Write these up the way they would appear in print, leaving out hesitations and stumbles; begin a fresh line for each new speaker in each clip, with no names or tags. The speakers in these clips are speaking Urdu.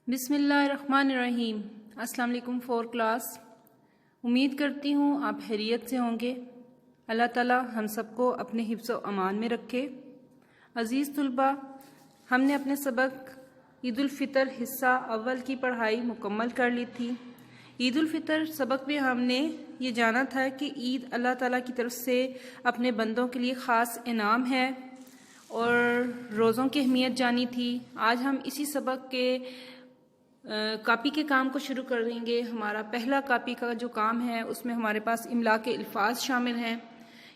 بسم اللہ الرحمن الرحیم۔ السلام علیکم فور کلاس، امید کرتی ہوں آپ خیریت سے ہوں گے۔ اللہ تعالی ہم سب کو اپنے حفظ و امان میں رکھے۔ عزیز طلبہ، ہم نے اپنے سبق عید الفطر حصہ اول کی پڑھائی مکمل کر لی تھی۔ عید الفطر سبق میں ہم نے یہ جانا تھا کہ عید اللہ تعالیٰ کی طرف سے اپنے بندوں کے لیے خاص انعام ہے اور روزوں کی اہمیت جانی تھی۔ آج ہم اسی سبق کے کاپی کے کام کو شروع کر دیں گے۔ ہمارا پہلا کاپی کا جو کام ہے اس میں ہمارے پاس املا کے الفاظ شامل ہیں۔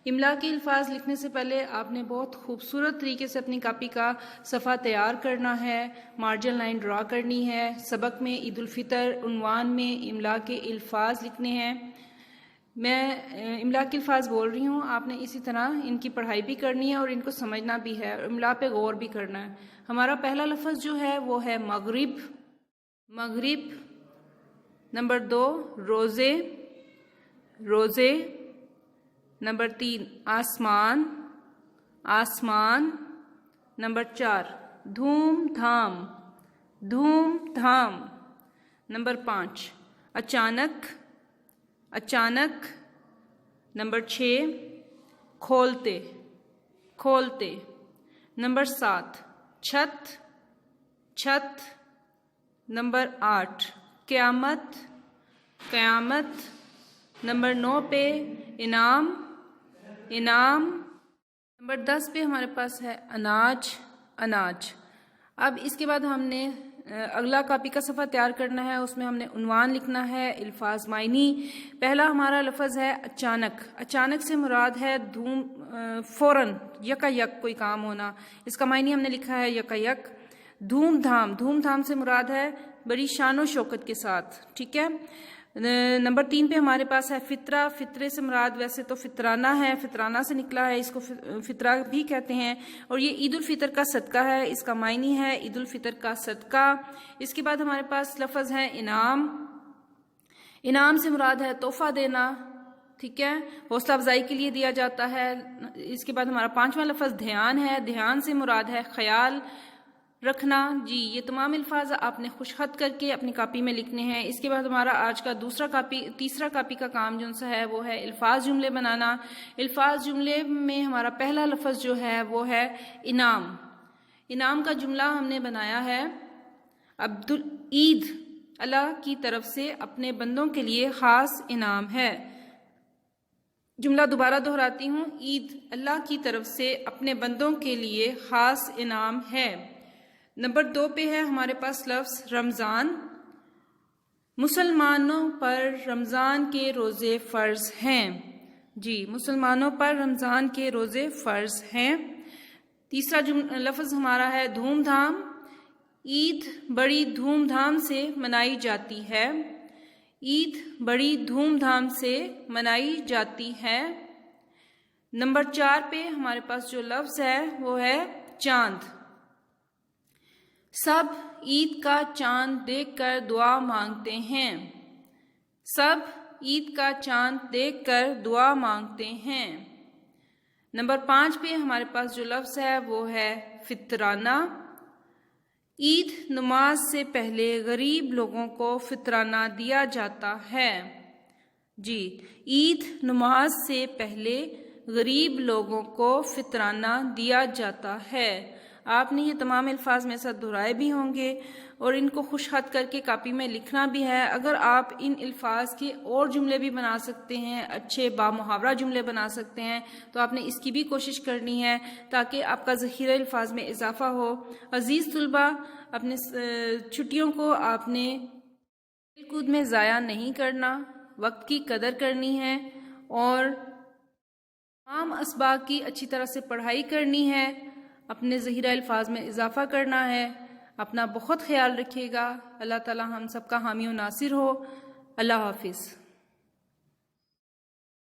املا کے الفاظ لکھنے سے پہلے آپ نے بہت خوبصورت طریقے سے اپنی کاپی کا صفحہ تیار کرنا ہے، مارجن لائن ڈرا کرنی ہے۔ سبق میں عید الفطر عنوان میں املا کے الفاظ لکھنے ہیں۔ میں املا کے الفاظ بول رہی ہوں، آپ نے اسی طرح ان کی پڑھائی بھی کرنی ہے اور ان کو سمجھنا بھی ہے اور املا پہ غور بھی کرنا ہے۔ ہمارا پہلا لفظ جو ہے وہ ہے مغرب، مغرب۔ نمبر 2 روزے، روزے۔ نمبر 3 آسمان، آسمان۔ نمبر 4 دھوم دھام، دھوم دھام۔ نمبر 5 اچانک، اچانک۔ نمبر 6 کھولتے، کھولتے۔ نمبر 7 چھت، چھت۔ نمبر 8 قیامت، قیامت۔ نمبر 9 پہ انعام، انعام۔ نمبر 10 پہ ہمارے پاس ہے اناج، اناج۔ اب اس کے بعد ہم نے اگلا کاپی کا صفحہ تیار کرنا ہے، اس میں ہم نے عنوان لکھنا ہے، الفاظ معنی۔ پہلا ہمارا لفظ ہے اچانک۔ اچانک سے مراد ہے دھوم، فوراً، یکا یک کوئی کام ہونا۔ اس کا معنی ہم نے لکھا ہے یکا یک۔ دھوم دھام، دھوم دھام سے مراد ہے بڑی شان و شوکت کے ساتھ، ٹھیک ہے۔ نمبر 3 پہ ہمارے پاس ہے فطرہ۔ فطرے سے مراد ویسے تو فطرانہ ہے، فطرانہ سے نکلا ہے، اس کو فطرہ بھی کہتے ہیں، اور یہ عید الفطر کا صدقہ ہے۔ اس کا معنی ہے عید الفطر کا صدقہ۔ اس کے بعد ہمارے پاس لفظ ہے انعام۔ انعام سے مراد ہے تحفہ دینا، ٹھیک ہے، حوصلہ افزائی کے لیے دیا جاتا ہے۔ اس کے بعد ہمارا 5واں لفظ دھیان ہے۔ دھیان سے مراد ہے خیال رکھنا۔ جی، یہ تمام الفاظ آپ نے خوش خط کر کے اپنی کاپی میں لکھنے ہیں۔ اس کے بعد ہمارا آج کا تیسرا کاپی کا کام جو سا ہے وہ ہے الفاظ جملے بنانا۔ الفاظ جملے میں ہمارا پہلا لفظ جو ہے وہ ہے انعام۔ انعام کا جملہ ہم نے بنایا ہے عید اللہ کی طرف سے اپنے بندوں کے لیے خاص انعام ہے۔ جملہ دوبارہ دہراتی ہوں، عید اللہ کی طرف سے اپنے بندوں کے لیے خاص انعام ہے۔ نمبر 2 پہ ہے ہمارے پاس لفظ رمضان۔ مسلمانوں پر رمضان کے روزے فرض ہیں۔ جی، مسلمانوں پر رمضان کے روزے فرض ہیں۔ تیسرا لفظ ہمارا ہے دھوم دھام۔ عید بڑی دھوم دھام سے منائی جاتی ہے، عید بڑی دھوم دھام سے منائی جاتی ہے۔ نمبر 4 پہ ہمارے پاس جو لفظ ہے وہ ہے چاند۔ سب عید کا چاند دیکھ کر دعا مانگتے ہیں، سب عید کا چاند دیکھ کر دعا مانگتے ہیں۔ نمبر 5 پہ ہمارے پاس جو لفظ ہے وہ ہے فطرانہ۔ عید نماز سے پہلے غریب لوگوں کو فطرانہ دیا جاتا ہے۔ جی، عید نماز سے پہلے غریب لوگوں کو فطرانہ دیا جاتا ہے۔ آپ نے یہ تمام الفاظ میرے ساتھ دہرائے بھی ہوں گے اور ان کو خوش خط کر کے کاپی میں لکھنا بھی ہے۔ اگر آپ ان الفاظ کے اور جملے بھی بنا سکتے ہیں، اچھے بامحاورہ جملے بنا سکتے ہیں، تو آپ نے اس کی بھی کوشش کرنی ہے تاکہ آپ کا ذخیرہ الفاظ میں اضافہ ہو۔ عزیز طلبہ، اپنے چھٹیوں کو آپ نے کھیل کود میں ضائع نہیں کرنا، وقت کی قدر کرنی ہے اور تمام اسباق کی اچھی طرح سے پڑھائی کرنی ہے، اپنے ذخیرہ الفاظ میں اضافہ کرنا ہے۔ اپنا بہت خیال رکھیے گا۔ اللہ تعالی ہم سب کا حامی و ناصر ہو۔ اللہ حافظ۔